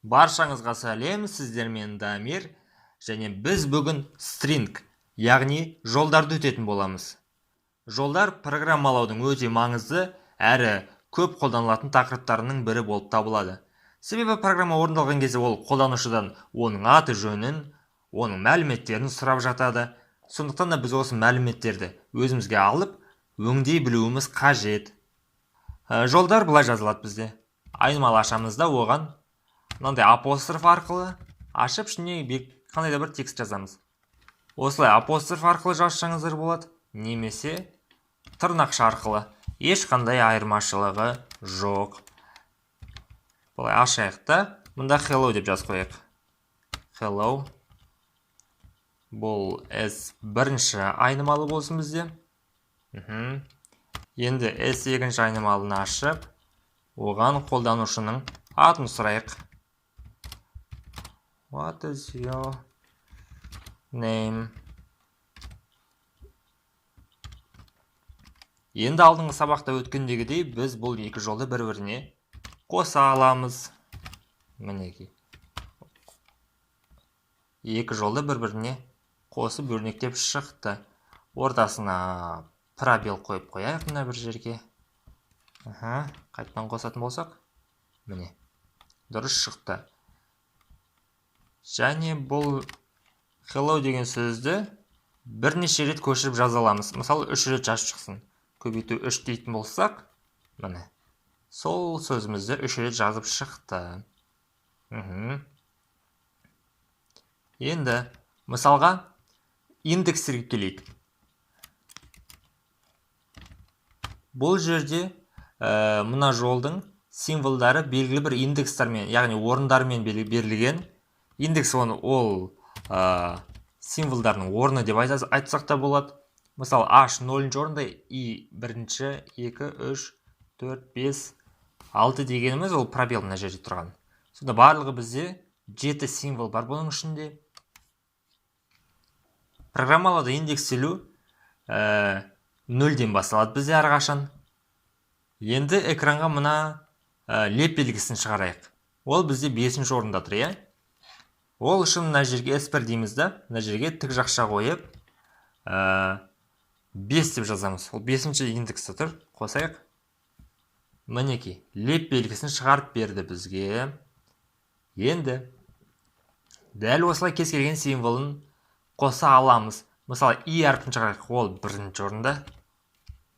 Баршаңызға сәлем, сіздермен Дамир, және біз бүгін стринг, яғни жолдарды өтетін боламыз. Жолдар программалаудың өте маңызды әрі көп қолданылатын тақырыптарының бірі болып табылады. Себебі программа орындалған кезде ол қолданушыдан оның аты жөнін, оның мәліметтерін сұрап жатады. Сондықтан да біз осы мәліметтерді өзімізге алып, өңдей білуіміз қажет. Жолдар былай жазылады бізде. Айнымалы ашамыз да оған мынандай апостроф арқылы ашып, ішіне қандай да бір текст жазамыз. Осылай апостроф арқылы жазсаңыздар болады, немесе тырнақша арқылы. Ешқандай айырмашылығы жоқ. Былай ашайық та, мұнда hello деп жазып қояйық. Hello. Бұл S бірінші айнымалы болсын бізде. Енді S екінші айнымалыны ашып, оған қолданушының атын сұрайық. What is your name? Енді алдыңғы сабақта өткендегідей біз бұл екі жолды бір-біріне қоса аламыз. Мінекей. Екі жолды бір-біріне қосып өрнектеп шықты. Ортасына пробел қойып қояйық мына бір жерге. Қайтадан қосатын болсақ, міне, дұрыс шықты. Және бұл hello деген сөзді бірнеше рет көшіріп жаза аламыз. Мысалы, 3 рет жазып шықсын. Көбейту 3 дейтін болсақ, міне, сол сөзімізді 3 рет жазып шықты. Енді, мысалға, индекстерге келейік. Бұл жерде мына жолдың символдары белгілі бір индекстермен, яғни орындармен берілген. Индекс ол символдардың орны деп айтсақ та болады. Мысалы, H 0-ші орында I 1-ші, 2, 3, 4, 5, 6 дегеніміз ол пробел мына жерде тұрған. Сонда барлығы бізде 7 символ бар бұның ішінде. Программалауда индекстелу 0-ден басталады бізде әрқашан. Енді экранға мына леп белгісін шығарайық. Ол бізде 5-ші орында тұр, иә? Ол үшін мына жерге S1 дейміз да, мына жерге тік жақша қойып 5 деп жазамыз. Ол 5-ші индексте тұр. Қосайық. Мінекей, леп белгісін шығарып берді бізге. Енді дәл осылай кез келген символын қоса аламыз. Мысалы, I әрпін шығарайық. Ол 1-ші орында.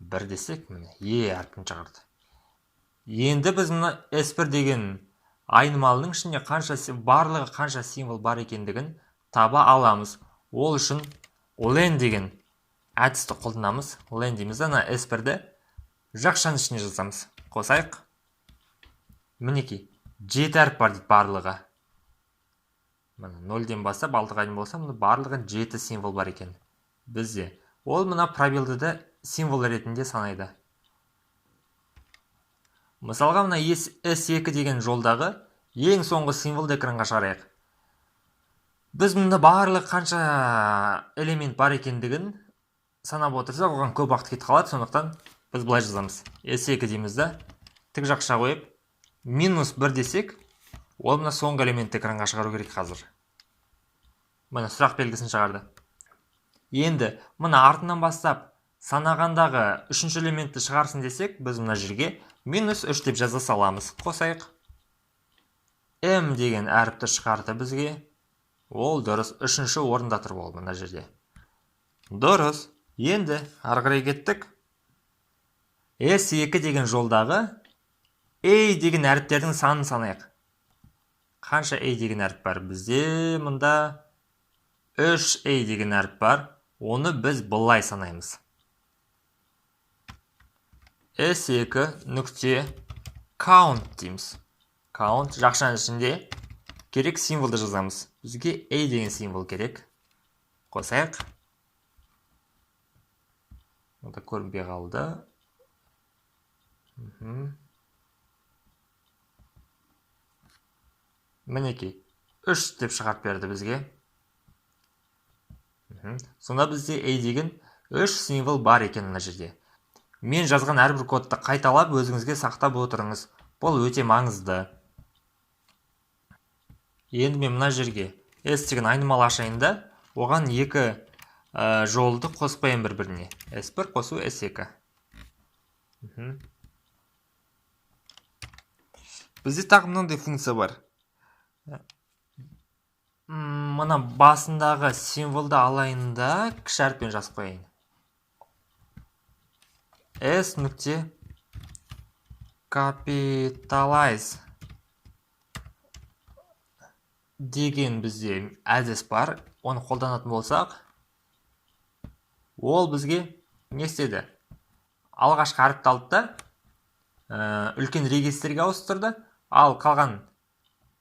1 десек, міне, E әрпін шығарды. Енді біз мына S1 деген айнымалының ішінде барлығы қанша символ бар екендігін таба аламыз. Ол үшін len деген әдісті қолданамыз. Len дейміз да, S1-ді жақшаның ішіне жазамыз. Қосайық. Мінекей, 7 әріп бар дейді барлығы. 0-ден бастап 6-ға дейін болса, барлығы 7 символ бар екен бізде. Ол мына пробелді де символ ретінде санайды. Мысалға, мына S2 деген жолдағы ең соңғы символды экранға шығарайық. Біз мұнда барлық қанша элемент бар екендігін санап отырсақ, оған көп уақыт кетіп қалады, сондықтан біз былай жазамыз. S2 дейміз да, тік жақша қойып, -1 десек, ол мына соңғы элементті экранға шығару керек қазір. Мына сұрақ белгісін шығарды. Енді мұна артынан бастап санағандағы 3-ші элементті шығарсын десек, біз мына жерге -3 деп жаза саламыз. Қосайық. M деген әріпті шығарды бізге. Ол дұрыс 3-ші орында тұр ол мына жерде. Дұрыс. Енді арғырай кеттік. S2 деген жолдағы A деген әріптердің санын санайық. Қанша A деген әріп бар? Бізде мұнда 3A деген әріп бар. Оны біз былай санаймыз. S2 нүкте count дейміз. Count жақшаның ішінде керек символды жазамыз. Бізге A деген символ керек. Қосайық. Онда көрінбей қалды. Мінекей, 3 деп шығарып берді бізге. Сонда бізде A деген 3 символ бар екен мына жерде. Мен жазған әрбір кодты қайталап өзіңізге сақтап отырыңыз. Бұл өте маңызды. Енді мен мына жерге S деген айнымалы ашайын да, оған екі жолды қосып қояйын бір-біріне. S1 қосу S2. Бізде тағы мынандай функция бар. Мына басындағы символды алайын да, кіші әріппен жазып қояйын. S нүкте capitalize деген бізде әдіс бар. Оны қолданатын болсақ, ол бізге не істеді? Алғашқы әріпті алды да, үлкен регистрге ауыстырды, ал қалған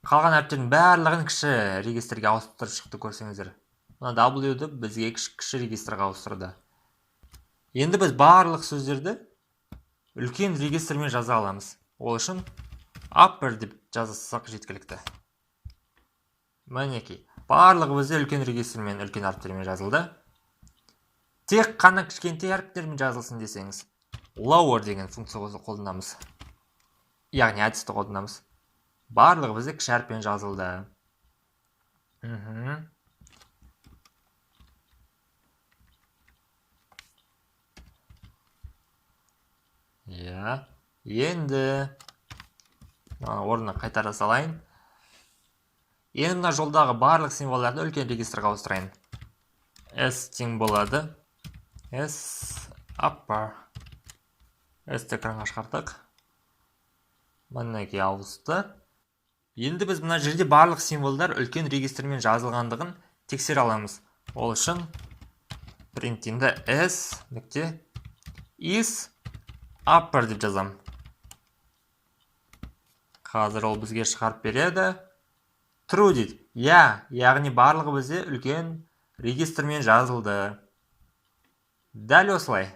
әріптердің барлығын кіші регистрге ауыстырып шықты, көрсеңіздер. Мына W-ді бізге кіші регистрге ауыстырды. Енді біз барлық сөздерді үлкен регистрмен жаза аламыз. Ол үшін upper деп жазсақ жеткілікті. Мінекей, барлығы бізде үлкен регистрмен, үлкен әріптермен жазылды. Тек қана кішкентай әріптермен жазылсын десеңіз, lower деген функцияны қолданамыз. Яғни әдісті қолданамыз. Барлығы бізде кіші әріппен жазылды. Енді орнына қайтара салайын. Енді мына жолдағы барлық символдарды үлкен регистрға ауыстырайын. S тең болады. S upper. S-ті экранға шығардық. Мінекей ауысты. Енді біз мына жерде барлық символдар үлкен регистрмен жазылғандығын тексере аламыз. Ол үшін принтинді S нүкте is upper деп жазам. Қазір ол бізге шығарып береді. True дейді. Яғни барлығы бізде үлкен регистрмен жазылды. Дәл осылай.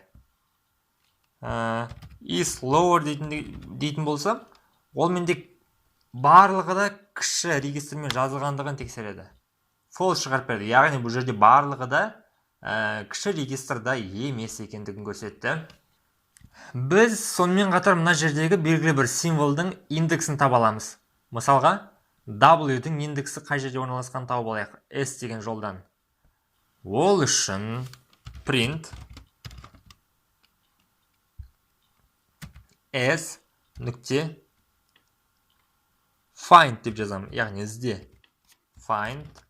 Is lower дейтін болсам, ол менде барлығы да кіші регистрмен жазылғандығын тексереді. False шығарып берді. Яғни бұл жерде барлығы да кіші регистрда емес екендігін көрсетті. Біз сонымен қатар мына жердегі белгілі бір символдың индексін таба аламыз. Мысалға, W-дің индексі қай жерде орналасқан тауып алайық. S деген жолдан. Ол үшін print S нүкте find деп жазам, яғни ізде. Find.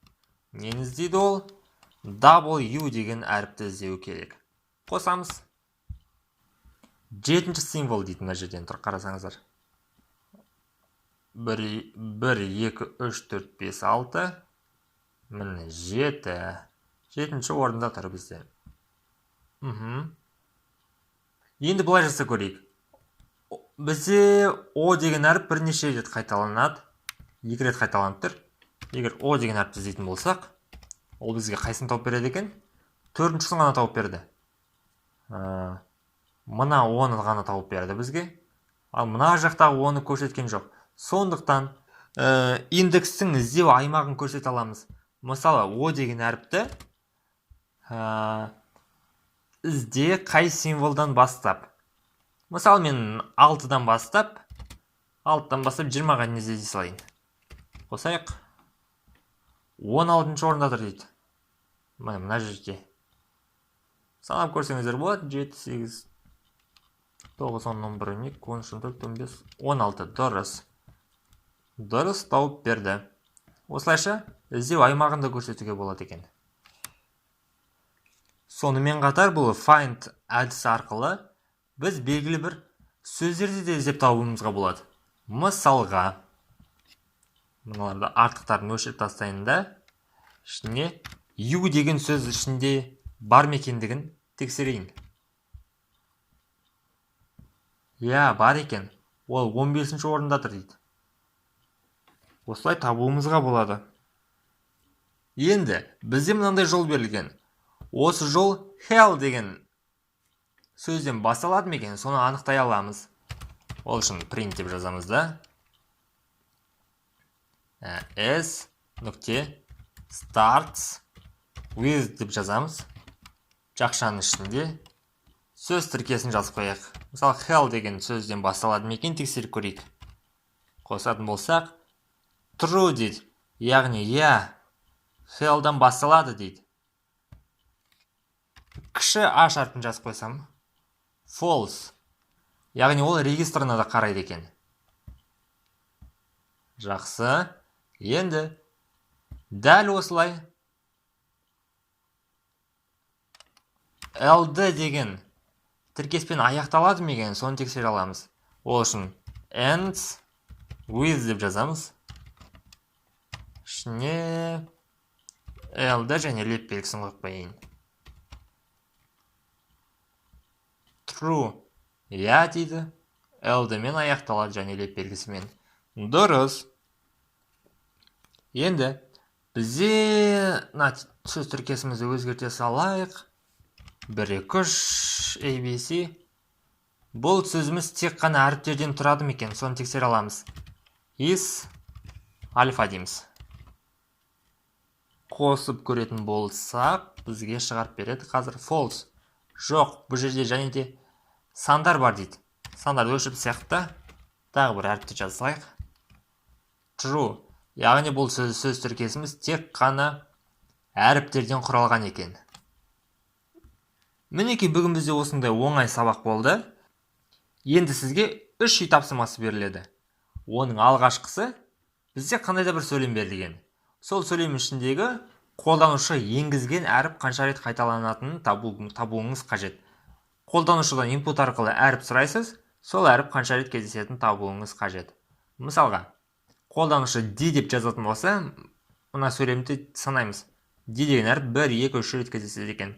Нені іздейді ол? W деген әріпті іздеу керек. Қосамыз. Жетінші символ дейді мына жерден тұр, қарасаңыздар. 1, 2, 3, 4, 5, 6. Міне 7. Жетінші орында тұр бізде. Енді бұлай жасап көрейік. Бізде O деген әріп бірнеше рет қайталанады. 2 рет қайталанып тұр. Егер O деген әріпті іздейтін болсақ, ол бізге қайсын тауып береді екен? 4-шісін ғана тауып берді. Мына 10-ны ғана тауып берді бізге. Ал мына жақтағы 10-ны көрсеткен жоқ. Сондықтан индекстің іздеу аймағын көрсете аламыз. Мысалы, O деген әріпті ізде қай символдан бастап? Мысалы, мен 6-дан бастап 20-ға дейін іздей салайын. Қосайық. 16-шы орында тұр дейді. Мына жерде. Санап көрсеңіздер болады. 7, 8, 9, 10, 11, 12, 13, 14, 15, 16. Дұрыс. Дұрыс тауып берді. Осылайша іздеу аймағында көрсетуге болады екен. Сонымен қатар бұл find әдісі арқылы біз белгілі бір сөздерді де іздеп табуымызға болады. Мысалға, мыналарды артықтарын өшіріп тастайын да, ішіне U деген сөз ішінде бар мекендігін тексерейін. Бар екен. Ол 15-ші орында тұр дейді. Осылай табуымызға болады. Енді бізде мынандай жол берілген. Осы жол hell деген сөзден басталады ма екен, соны анықтай аламыз. Ол үшін print деп жазамыз да. S нүкте starts with деп жазамыз. Жақшаның ішінде сөз тіркесін жазып қояйық. Мысалы, hell деген сөзден басталады ма екен, тексеріп көрейік. Қосатын болсақ, true дейді. яғни fail'дан басталады дейді. Кіші а шарпын жазып қойсам, false. Яғни ол регистрына да қарайды екен. Жақсы. Енді дәл осылай LD деген тіркеспен аяқталады ма екен, соны тексере аламыз. Ол үшін ends with деп жазамыз. Ішіне LD және леп белгісін қойып қояйын. True. Дейді. LD мен аяқталады және леп белгісімен. Дұрыс. Енді бізде сөз тіркесімізді өзгерте салайық. 1-2-3 ABC. Бұл сөзіміз тек қана әріптерден тұрады ма екен, соны тексере аламыз. Is альфа дейміз. Қосып көретін болсақ, бізге шығарып береді. Қазір false. Жоқ, бұл жерде және де сандар бар дейді. Сандар өлшеп сияқты. Тағы бір әріпті жазсайық. True. Яғни бұл сөз тіркесіміз тек қана әріптерден құралған екен. Мінекей бүгін бізде осындай оңай сабақ болды. Енді сізге 3 үй тапсырмасы беріледі. Оның алғашқысы бізде қандай да бір сөйлем берілген. Сол сөйлем ішіндегі қолданушы енгізген әріп қанша рет қайталанатынын табуыңыз қажет. Қолданушыдан input арқылы әріп сұрайсыз, сол әріп қанша рет кездесетінін табуыңыз қажет. Мысалға, қолданушы D деп жазатын болса, мына сөйлемді санаймыз. D деген әріп 1-2-3 рет кездеседі екен.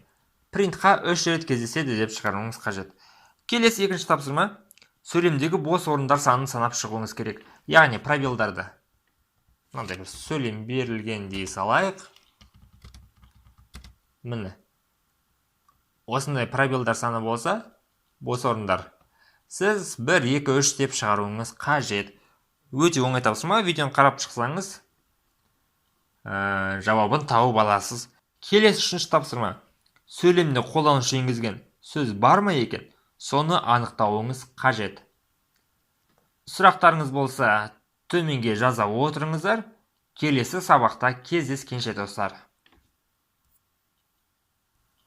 Printқа 3 рет кездеседі деп шығаруыңыз қажет. Келесі екінші тапсырма, сөйлемдегі бос орындар санын санап шығуыңыз керек. Яғни пробелдарды. Мынандай бір сөйлем берілген дей салайық. Міне. Осындай пробелдар саны болса, бос орындар. Сіз 1-2-3 деп шығаруыңыз қажет. Өте оңай тапсырма, видеоны қарап шықсаңыз, жауабын тауып аласыз. Келесі үшінші тапсырма. Сөйлемде қолданушы енгізген сөз бар ма екен, соны анықтауыңыз қажет. Сұрақтарыңыз болса, төменге жаза отырыңыздар. Келесі сабақта кездескенше достар.